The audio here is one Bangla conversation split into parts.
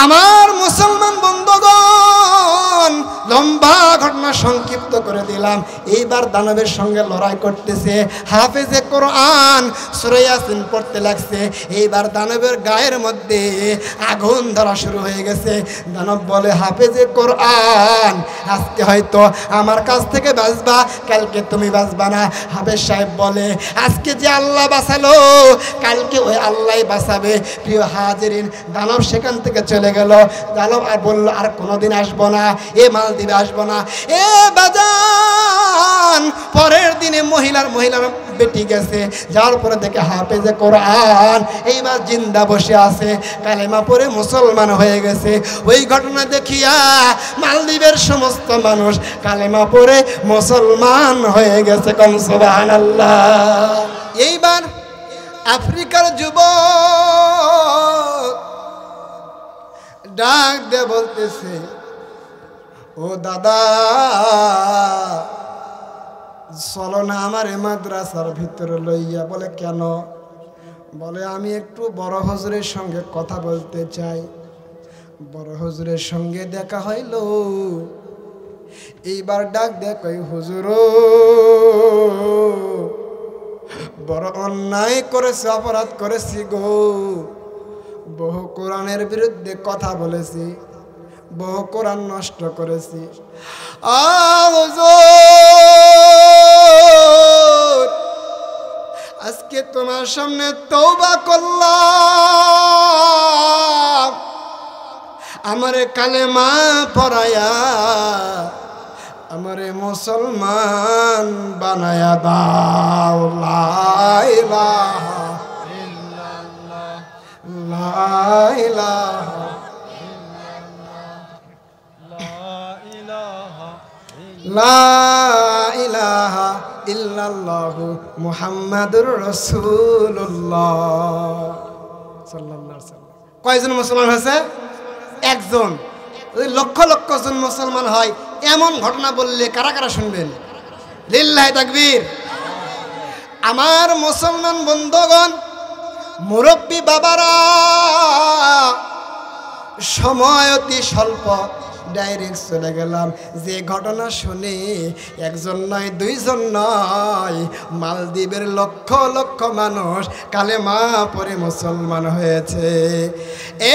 আমার মুসলমান বন্ধুগণ, লম্বা ঘটনা সংক্ষিপ্ত করে দিলাম। এইবার দানবের সঙ্গে লড়াই করতেছে, হাফেজে কোরআন সূরা ইয়াসিন পড়তে লাগছে। এইবার দানবের গায়ের মধ্যে আগুন ধরা শুরু হয়ে গেছে। দানব বলে, হাফেজে কোরআন, আজকে হয়তো আমার কাছ থেকে বাঁচবা, কালকে তুমি বাঁচবা না। হাফেজ সাহেব বলে, আজকে যে আল্লাহ বাঁচালো, কালকে ওই আল্লাহই বাঁচাবে। প্রিয় হাজিরিন, দানব সেখান থেকে চলে গেল। দানব আর বলল, আর কোনোদিন আসবো না, এ মালদ্বীপে আসবো না। এ বাজান, পরের দিনে মহিলার বেটি গেছে, যার পরে দেখে হাফেজে কোরআন এইবার জিন্দা বসে আছে, কালেমা পড়ে মুসলমান হয়ে গেছে। ওই ঘটনা দেখিয়া মালদ্বীপের সমস্ত মানুষ কালেমা পড়ে মুসলমান হয়ে গেছে। কোন সুবহানাল্লাহ। এইবার আফ্রিকার যুবক ডাক দিয়ে বলতেছে, ও দাদা, চলো না আমার মাদ্রাসার ভিতরে লইয়া। বলে, কেন? বলে, আমি একটু বড় হুজুরের সঙ্গে কথা বলতে চাই। বড় হুজুরের সঙ্গে দেখা হইল। এইবার ডাক দেখ, হুজুর, বড় অন্যায় করেছে, অপরাধ করেছি গো। বহু কোরআনের বিরুদ্ধে কথা বলেছি, বহু কোরআন নষ্ট করেছি। আজকে তোমার সামনে তওবা করলাম, আমারে কালেমা পড়ায়া আমারে মুসলমান বানায়া দাও। লা ইলাহা ইল্লাল্লাহ, লা ইলাহা লা ইলাহা ইল্লাল্লাহু মুহাম্মাদুর রাসূলুল্লাহ সাল্লাল্লাহু আলাইহি ওয়াসাল্লাম। কয়জন মুসলমান হয়েছে? একজন। লক্ষ লক্ষ জন মুসলমান হয়, এমন ঘটনা বললে কারা কারা শুনবেন? লিল্লাহি তাকবীর। আমার মুসলমান বন্ধুগণ, মুরব্বী বাবারা, সময় অতি স্বল্প, ডাইরেক্ট চলে গেলাম। যে ঘটনা শুনে একজন নয়, দুইজন নয়, মালদ্বীপের লক্ষ লক্ষ মানুষ কালেমা পড়ে মুসলমান হয়েছে।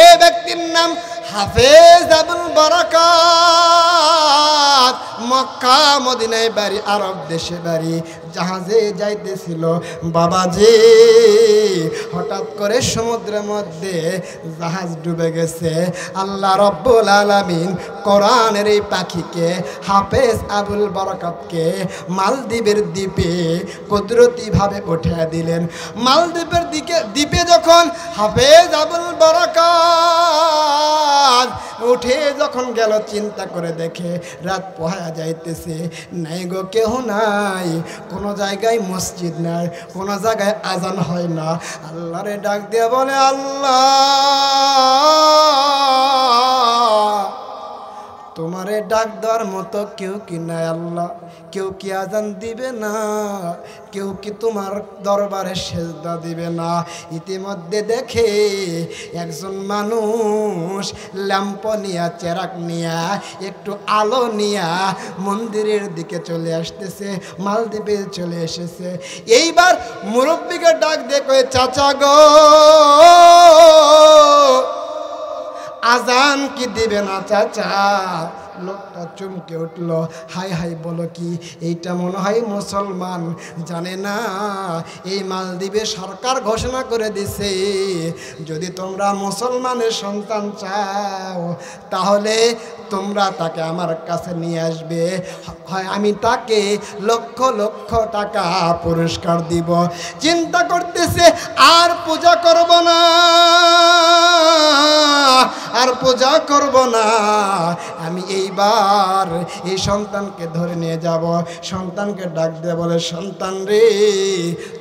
এ ব্যক্তির নাম হাফেজ আবুল বারাকাত। মক্কা মদিনায় বাড়ি, আরব দেশে বাড়ি। জাহাজে যাইতেছিল বাবাজি, হঠাৎ করে সমুদ্রের মধ্যে জাহাজ ডুবে গেছে। আল্লাহ রব্বুল আলামিন কোরআনের এই পাখিকে, হাফেজ আবুল বারাকাতকে মালদ্বীপের দ্বীপে কুদরতিভাবে উঠিয়ে দিলেন। মালদ্বীপের দ্বীপে যখন হাফেজ আবুল বারাকাত উঠে যখন গেল, চিন্তা করে দেখে রাত পোহায়া যাইতেছে, নাই গো কেহ নাই, কোনো জায়গায় মসজিদ নাই, কোনো জায়গায় আজান হয় না। আল্লাহরে ডাক দিয়ে বলে, আল্লাহ, তোমারে ডাক দেওয়ার মতো কেউ কি নাই আল্লাহ? কেউ কি আজান দিবে না? কেউ কি তোমার দরবারে সেজদা দিবে না? ইতিমধ্যে দেখে একজন মানুষ ল্যাম্প নিয়া, চেরাক নিয়া, একটু আলো নিয়া মন্দিরের দিকে চলে আসতেছে, মালদ্বীপে চলে এসেছে। এইবার মুরব্বীকে ডাক দিয়ে কয়ে, চাচা গো, আজান কি দিবে না চাচা? লোকটা চমকে উঠল, হাই হাই বলো কি? এইটা মনে হয় মুসলমান। জানে না এই মালদ্বীপে সরকার ঘোষণা করে দিছে, যদি তোমরা মুসলমানের সন্তান চাও তাহলে তোমরা তাকে আমার কাছে নিয়ে আসবে, হয় আমি তাকে লক্ষ লক্ষ টাকা পুরস্কার দিব। চিন্তা করতেছে, আর পূজা করব না, আর পূজা করব না, আমি এইবার এই সন্তানকে ধরে নিয়ে যাব। সন্তানকে ডাক দিয়ে বলে, সন্তান রে,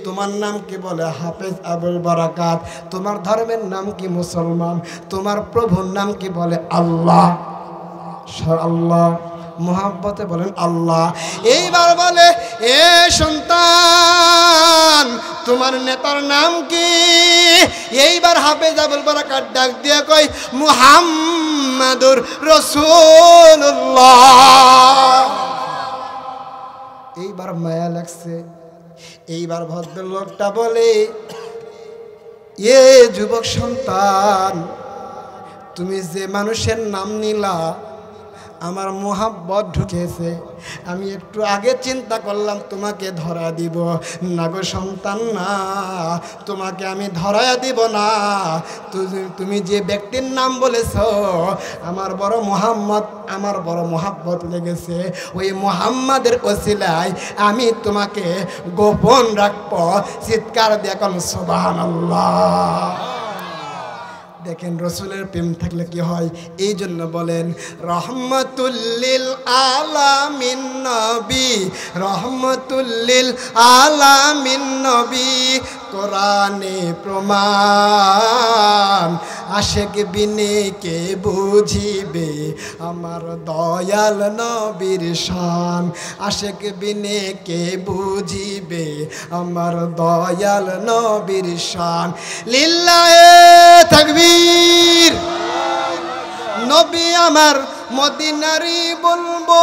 তোমার নাম কি? বলে, হাফেজ আবুল বারাকাত। তোমার ধর্মের নাম কি? মুসলমান। তোমার প্রভুর নাম কি? বলে, আল্লাহ। আল্লাহ, মোহাব্বতে বলেন আল্লাহ। এইবার বলে, এ সন্তান, তোমার নেতার নাম কি? এইবার হাফেজ আবুল বারাকাত ডাক দিয়ে কই, মুহাম্মদ মুহাম্মাদুর রাসূলুল্লাহ। এইবার মায়া লাগছে। এইবার ভদ্রলোকটা বলে, এ যুবক সন্তান, তুমি যে মানুষের নাম নিলা আমার মোহাব্বত ঢুকেছে। আমি একটু আগে চিন্তা করলাম তোমাকে ধরা দিব না গো সন্তান, না, তোমাকে আমি ধরা দিব না। তুমি যে ব্যক্তির নাম বলেছ আমার বড় মোহাব্বত লেগেছে। ওই মোহাম্মদের ওসিলায় আমি তোমাকে গোপন রাখবো। চিৎকার দিয়ে কোন সুবহানাল্লাহ। দেখেন রসুলের প্রেম থাকলে কি হয়। এই জন্য বলেন রহমতুল্লিল আলামিন নবী, রহমতুল্লিল আলামিন নবী, কোরআনে প্রমাণ। আশেক বিনে কে বুঝিবে আমার দয়াল নবীর শান, আশেক বিনে কে বুঝিবে আমার দয়াল নবীর শান। লিল্লাহে তাকবীর। নবী আমার মদিনারি বলবো,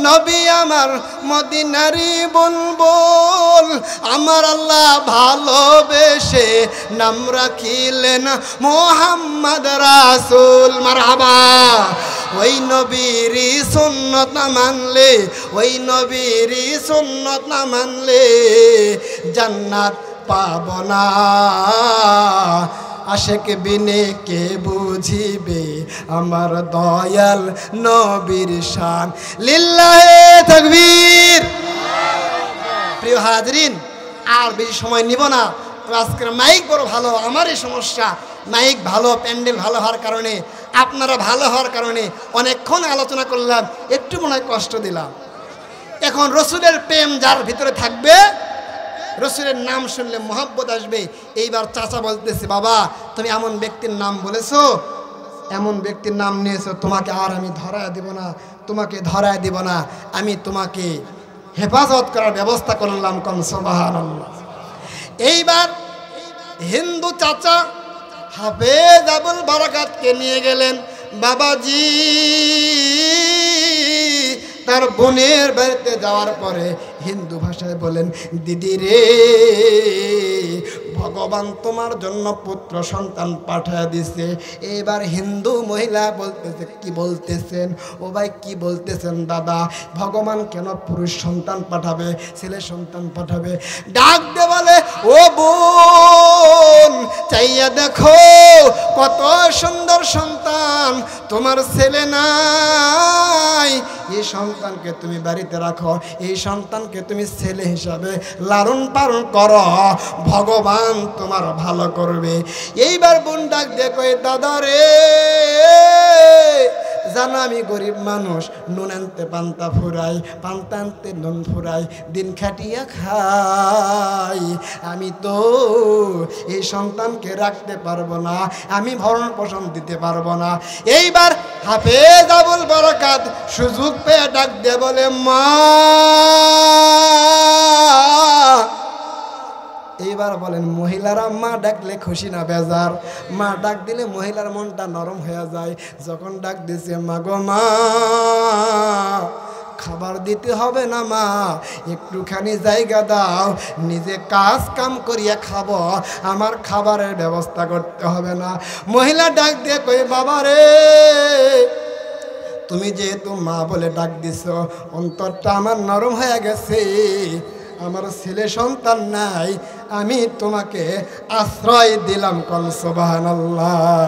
নবী আমার মদিনারি বুলবুল। আমার আল্লাহ ভালোবেসে নাম রাখিলেন মুহাম্মদ রাসূল। মারহাবা। ওই নবীর সুন্নত না মানলে, ওই নবীর সুন্নত না মানলে জান্নাত পাব না। আশেক বিনে কে বুঝিবে আমার দয়াল নবীর শান। লিল্লাহে তাকবীর। প্রিয় হাজরিন, আর বেশি সময় নিব না। আজকের মাইক বড় ভালো, আমারই সমস্যা। মাইক ভালো, প্যান্ডেল ভালো হওয়ার কারণে, আপনারা ভালো হওয়ার কারণে অনেকক্ষণ আলোচনা করলাম, একটু মনে হয় কষ্ট দিলাম। এখন রসুলের প্রেম যার ভিতরে থাকবে, রসুলের নাম শুনলে মোহাব্বত আসবে। এইবার চাচা বলতেছে, বাবা তুমি এমন ব্যক্তির নাম বলেছো, এমন ব্যক্তির নাম নিয়েছো, তোমাকে আর আমি ধরায় দিব না, তোমাকে ধরায় দিব না, আমি তোমাকে হেফাজত করার ব্যবস্থা করলাম। কোন সুবহানাল্লাহ। এইবার হিন্দু চাচা হাফেজ আবুল বারাকাতকে নিয়ে গেলেন। বাবাজি তার বোনের বাড়িতে যাওয়ার পরে হিন্দু ভাষায় বলেন, দিদি রে, ভগবান তোমার জন্য পুত্র সন্তান পাঠিয়ে দিছে। এবার হিন্দু মহিলা বলতেছে, কি বলতেছেন ও ভাই, কি বলতেছেন দাদা? ভগবান কেন পুরুষ সন্তান পাঠাবে, ছেলে সন্তান পাঠাবে? ডাক দে বলে, ও বোন চাইয়া দেখো কত সুন্দর সন্তান, তোমার ছেলে নাই, এই সন্তানকে তুমি বাড়িতে রাখো, এই সন্তানকে তুমি ছেলে হিসাবে লালন পালন করো, ভগবান তোমার ভালো করবে। এইবার বোন ডাক দিয়ে কই, দাদা রে, জানো আমি গরিব মানুষ, নুন আনতে পান্তা ফুরাই, পান্তা আনতে নুন ফুরাই, দিন খাটিয়া খাই। আমি তো এই সন্তানকে রাখতে পারবো না, আমি ভরণ পোষণ দিতে পারবো না। এইবার হাফেজ আবুল বারাকাত সুযোগ পেয়ে ডাক দিয়ে বলে, মা। এইবার বলেন, মহিলারা মা ডাকলে খুশি না বেজার? মা ডাক দিলে মহিলার মনটা নরম হয়ে যায়। যখন ডাক দিছে, মা গো মা, খাবার দিতে হবে না মা, একটুখানি জায়গা দাও, নিজে কাজ কাম করিয়া খাবো, আমার খাবারের ব্যবস্থা করতে হবে না। মহিলা ডাক দিয়ে কই, বাবা রে, তুমি যেহেতু মা বলে ডাক দিছ, অন্তরটা আমার নরম হয়ে গেছে। আমার ছেলে সন্তান নাই, আমি তোমাকে আশ্রয় দিলাম। কোন সুবহানাল্লাহ।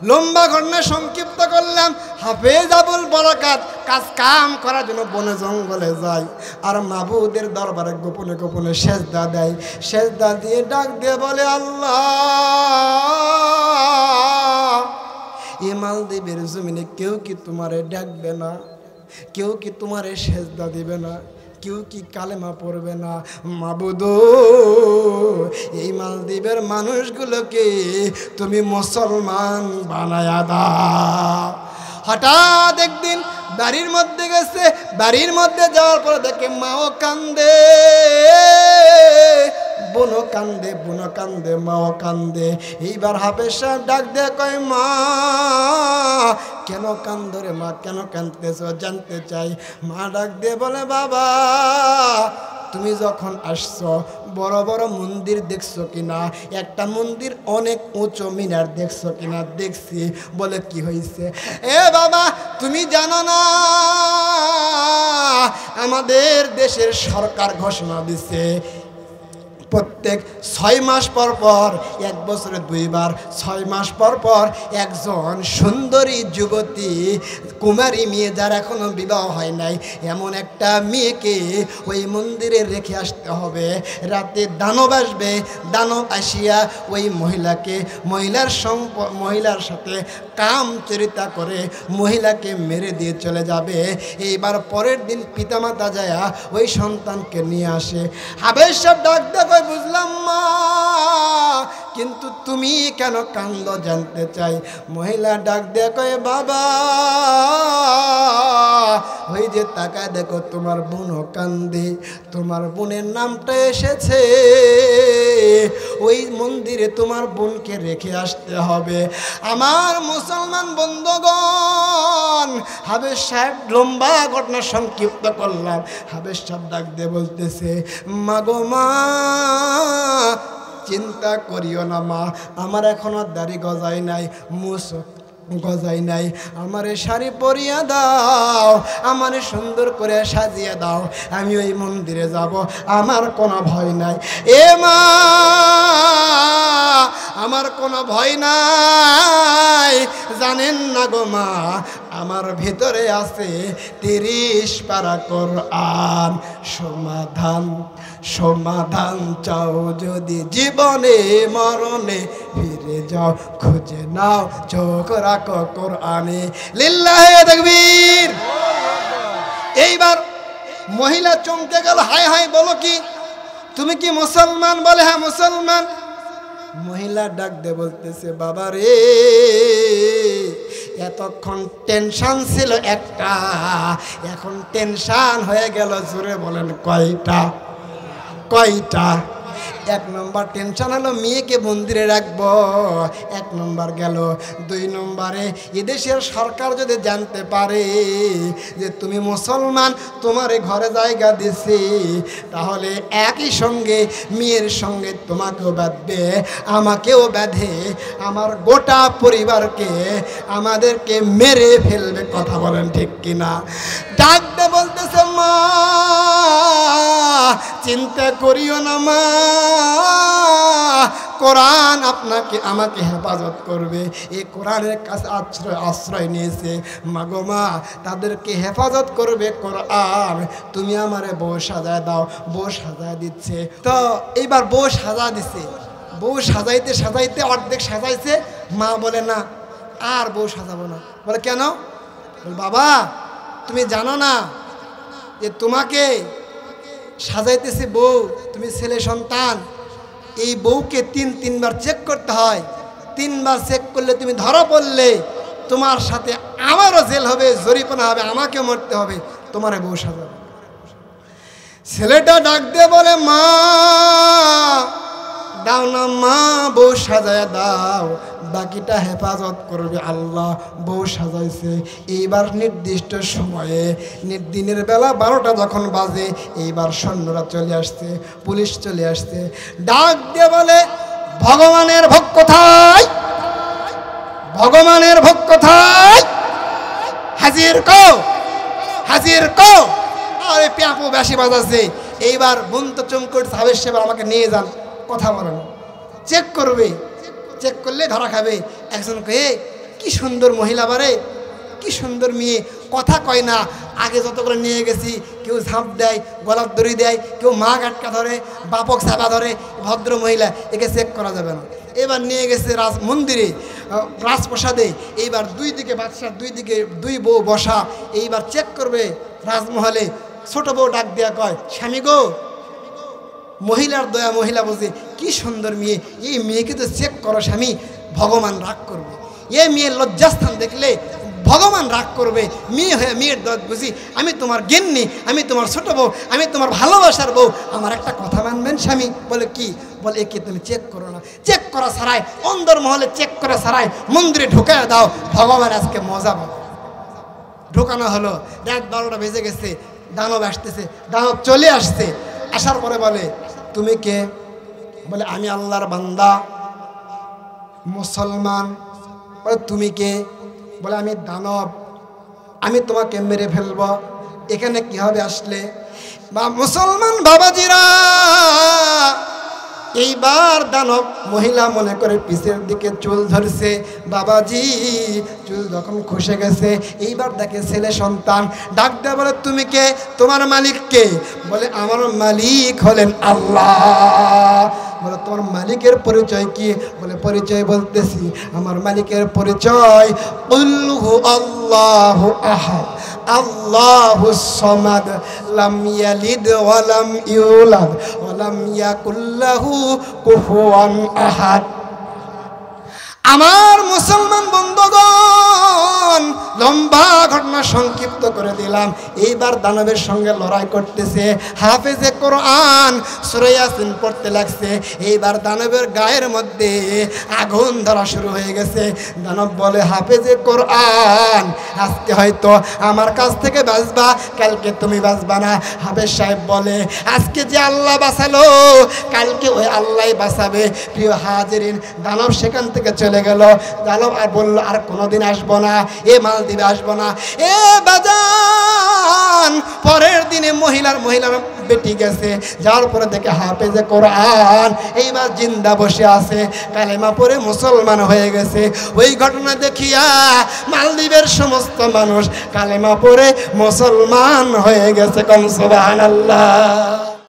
লম্বা ঘটনা সংক্ষিপ্ত করলাম। হাফেজ আবুল বারাকাত কাজ কাম করার জন্য বনে জঙ্গলে যায়, আর মাবুদের দরবারে গোপনে গোপনে সেজদা দেয়। সেজদা দিয়ে ডাক দিয়ে বলে, আল্লাহ, এই মালদ্বীপের জমিনে কেউ কি তোমারে ডাকবে না? কেউ কি তোমারে সেজদা দিবে না? কেউ কি কালেমা পড়বে না? মাবুদ, এই মালদ্বীপের মানুষগুলোকে তুমি মুসলমান বানায়া দাও। হঠাৎ একদিন বাড়ির মধ্যে গেছে, বাড়ির মধ্যে যাওয়ার পরে দেখে মাও কান্দে। কান্দে, বোনও কান্দে, মাও কান্দে। এইবার হাফেজ সাহেব ডাক দিয়ে কয়, মা কেন কান্দো রে মা, কেন কান্দতেছ জানতে চাই। মা ডাক দিয়ে বলে, বাবা তুমি যখন আসছো বড় বড় মন্দির দেখছো কিনা? একটা মন্দির অনেক উঁচু মিনার দেখছো কিনা? দেখছি। বলে কি হয়েছে? এ বাবা তুমি জানো না আমাদের দেশের সরকার ঘোষণা দিছে প্রত্যেক 6 মাস পর পর, 1 বছরে 2 বার, 6 মাস পর পর একজন সুন্দরী যুবতী কুমারী মেয়ে যার এখনো বিবাহ হয় নাই এমন একটা মেয়েকে ওই মন্দিরে রেখে আসতে হবে। রাতে দানব আসবে, দানব আসিয়া ওই মহিলাকে মহিলার সাথে কামচরিতা করে মহিলাকে মেরে দিয়ে চলে যাবে। এইবার পরের দিন পিতামাতা যায় ওই সন্তানকে নিয়ে আসে। হাফেজ সাহেব ডাক দেয়, বুঝলাম মা, কিন্তু তুমি কেন কান্দো জানতে চাই। মহিলা ডাক দিয়ে কয়, বাবা ওই যে তাকায় দেখো তোমার বোনও কান্দে, তোমার বোনের নামটা এসেছে, ওই মন্দিরে তোমার বোনকে রেখে আসতে হবে। আমার মুসলমান বন্ধুগণ, হাফেজ সাহেব লম্বা ঘটনা সংক্ষিপ্ত করলাম। হাফেজ সাহেব ডাক দিয়ে বলতেছে, মাগো মা চিন্তা করিও না মা, আমার এখনো দাড়ি গজাই নাই, মুছ গজাই নাই, আমারে শাড়ি পরিয়া দাও, আমারে সুন্দর করে সাজিয়ে দাও, আমি ওই মন্দিরে যাব, আমার কোনো ভয় নাই। এ মা আমার কোনো ভয় নাই, জানেন না গো মা আমার ভিতরে আছে 30 পারা কোরআন। সমাধান চাও যদি জীবনে মরণে, ফিরে যাও খুঁজে নাও চোখ রাখো কোরআনে। লিল্লাহে তাকবীর। এইবার মহিলা চমকে গেল, হায় হায় বলো কি, তুমি কি মুসলমান? বলে হ্যাঁ মুসলমান। মহিলা ডাক দিয়ে বলতেছে, বাবা রে এতক্ষণ টেনশন ছিল একটা, এখন টেনশন হয়ে গেল, জোরে বলেন কয়টা? 1 নম্বর টেনশন হলো মেয়েকে মন্দিরে রাখবো, 1 নম্বর গেল। 2 নম্বরে এদেশের সরকার যদি জানতে পারে যে তুমি মুসলমান, তোমার ঘরে জায়গা দিছি, তাহলে একই সঙ্গে মেয়ের সঙ্গে তোমাকেও বাঁধবে, আমাকেও বাঁধে, আমার গোটা পরিবারকে আমাদেরকে মেরে ফেলবে। কথা বলেন ঠিক কিনা? ডাকতে বলতেছে, মা চিন্তা করিও না মা, কোরআন আমাকে হেফাজত করবে। এই কোরআনের কাছে আশ্রয় নিয়েছে মাগো মা, তাদেরকে হেফাজত করবে কোরআন। তুমি আমারে বউ সাজায় দাও। বউ সাজায় দিচ্ছে। তো এইবার বউ সাজা দিচ্ছে, বউ সাজাইতে অর্ধেক সাজাইছে। মা বলে না আর বউ সাজাবো না। বলে কেন? বাবা তুমি জানো না যে তোমাকে সাজাইতেছে বউ, তুমি ছেলে সন্তান, এই বউকে 3বার চেক করতে হয়। 3বার চেক করলে তুমি ধরা পড়লে তোমার সাথে আমারও জেল হবে, জরিমানা হবে, আমাকে মরতে হবে, তোমার বউ সাজাবে। ছেলেটা ডাক দিয়ে বলে, মা দাও না মা, বউ সাজায় দাও, বাকিটা হেফাজত করবে আল্লাহ। বউ সাজাইছে। এইবার নির্দিষ্ট সময়ে দিনের বেলা 12টা যখন বাজে, এইবার সৈন্যরা চলে আসছে, পুলিশ চলে আসছে। ডাক দিয়ে বলে, ভগবানের ভোগ কোথায়? ভগবানের ভোগ কোথায়? হাজির কো, হাজির কো। আরে প্যাপো বেশি বাজাচ্ছে। এইবার বন্ত চমকট সাহেব সাহেব আমাকে নিয়ে যান, কথা বলেন, চেক করবে। চেক করলে ধরা খাবে। একজন কয়ে, কি সুন্দর মহিলা বারে, কি সুন্দর মেয়ে, কথা কয় না। আগে যত করে নিয়ে গেছি, কেউ ঝাঁপ দেয়, গলার দড়ি দেয়, কেউ মা গাটকা ধরে, বাপক চাপা ধরে, ভদ্র মহিলা, একে চেক করা যাবে না। এবার নিয়ে গেছে মন্দিরে, রাজপ্রাসাদে। এইবার 2 দিকে বাদশা, 2 দিকে 2 বউ বসা। এইবার চেক করবে রাজমহলে। ছোট বউ ডাক দেয়া কয়, স্বামী গো, মহিলার দয়া, মহিলা বলছে কি সুন্দর মেয়ে, এই মেয়েকে তো চেক করো স্বামী, ভগবান রাগ করবে। এই মেয়ের লজ্জাস্থান দেখলে ভগবান রাগ করবে। মেয়ে হয়ে মেয়ের দত বুঝি, আমি তোমার গিন্নি, আমি তোমার ছোট বউ, আমি তোমার ভালোবাসার বউ, আমার একটা কথা মানবেন স্বামী? বলে কি? বলে একে তুমি চেক করো না, চেক করা ছাড়াই অন্দর মহলে চেক করা ছাড়াই মন্দিরে ঢুকায় দাও, ভগবান আজকে মজা পাবে। ঢোকানো হলো, রাত 12টা বেজে গেছে, দানব আসতেছে, দানব চলে আসছে। আসার পরে বলে তুমি কে? বলে আমি আল্লাহর বান্দা মুসলমান। বলে তুমি কে? বলে আমি দানব, আমি তোমাকে মেরে ফেলবো, এখানে কিভাবে আসলে? বা মুসলমান বাবাজিরা, এইবার দানব মহিলা মনে করে পিছের দিকে চুল ধরছে। বাবাজি চুল যখন খসে গেছে, এইবার দেখে ছেলে সন্তান, ডাক দেয়া বলে তুমি কে? তোমার মালিক কে? বলে আমার মালিক হলেন আল্লাহ। বলে তোমার মালিকের পরিচয় কি? বলে পরিচয় বলতেছি, আমার মালিকের পরিচয় কুল্লু আল্লাহু আহাদ আল্লাহুস সামাদ লাম ইয়ালিদ ওয়া লাম ইউলাদ ওয়া লাম ইয়াকুল লাহু কুফুয়ান আহাদ। আমার মুসলমান বন্ধুগণ, লম্বা ঘটনা সংক্ষিপ্ত করে দিলাম। এইবার দানবের সঙ্গে লড়াই করতেছে, হাফেজে কোরআন সূরা ইয়াসিন পড়তে লাগছে। এইবার দানবের গায়ের মধ্যে আগুন ধরা শুরু হয়ে গেছে। দানব বলে হাফেজে কোরআন, আজকে হয়তো আমার কাছ থেকে বাঁচবা, কালকে তুমি বাঁচবা না। হাফেজ সাহেব বলে আজকে যে আল্লাহ বাঁচালো, কালকে ওই আল্লাহই বাঁচাবে। প্রিয় হাজিরিন, দানব সেখান থেকে চলে গেল। দানব আর বলল আর কোনোদিন আসবো না, এ মালদ্বীপে আসবো না। এ বাজান, পরের দিনে মহিলার বেটি গেছে, যার পরে দেখে হাফেজে কোরআন এইবার জিন্দা বসে আছে, কালেমা পড়ে মুসলমান হয়ে গেছে। ওই ঘটনা দেখিয়া মালদ্বীপের সমস্ত মানুষ কালেমা পড়ে মুসলমান হয়ে গেছে। কম সুবহানাল্লাহ।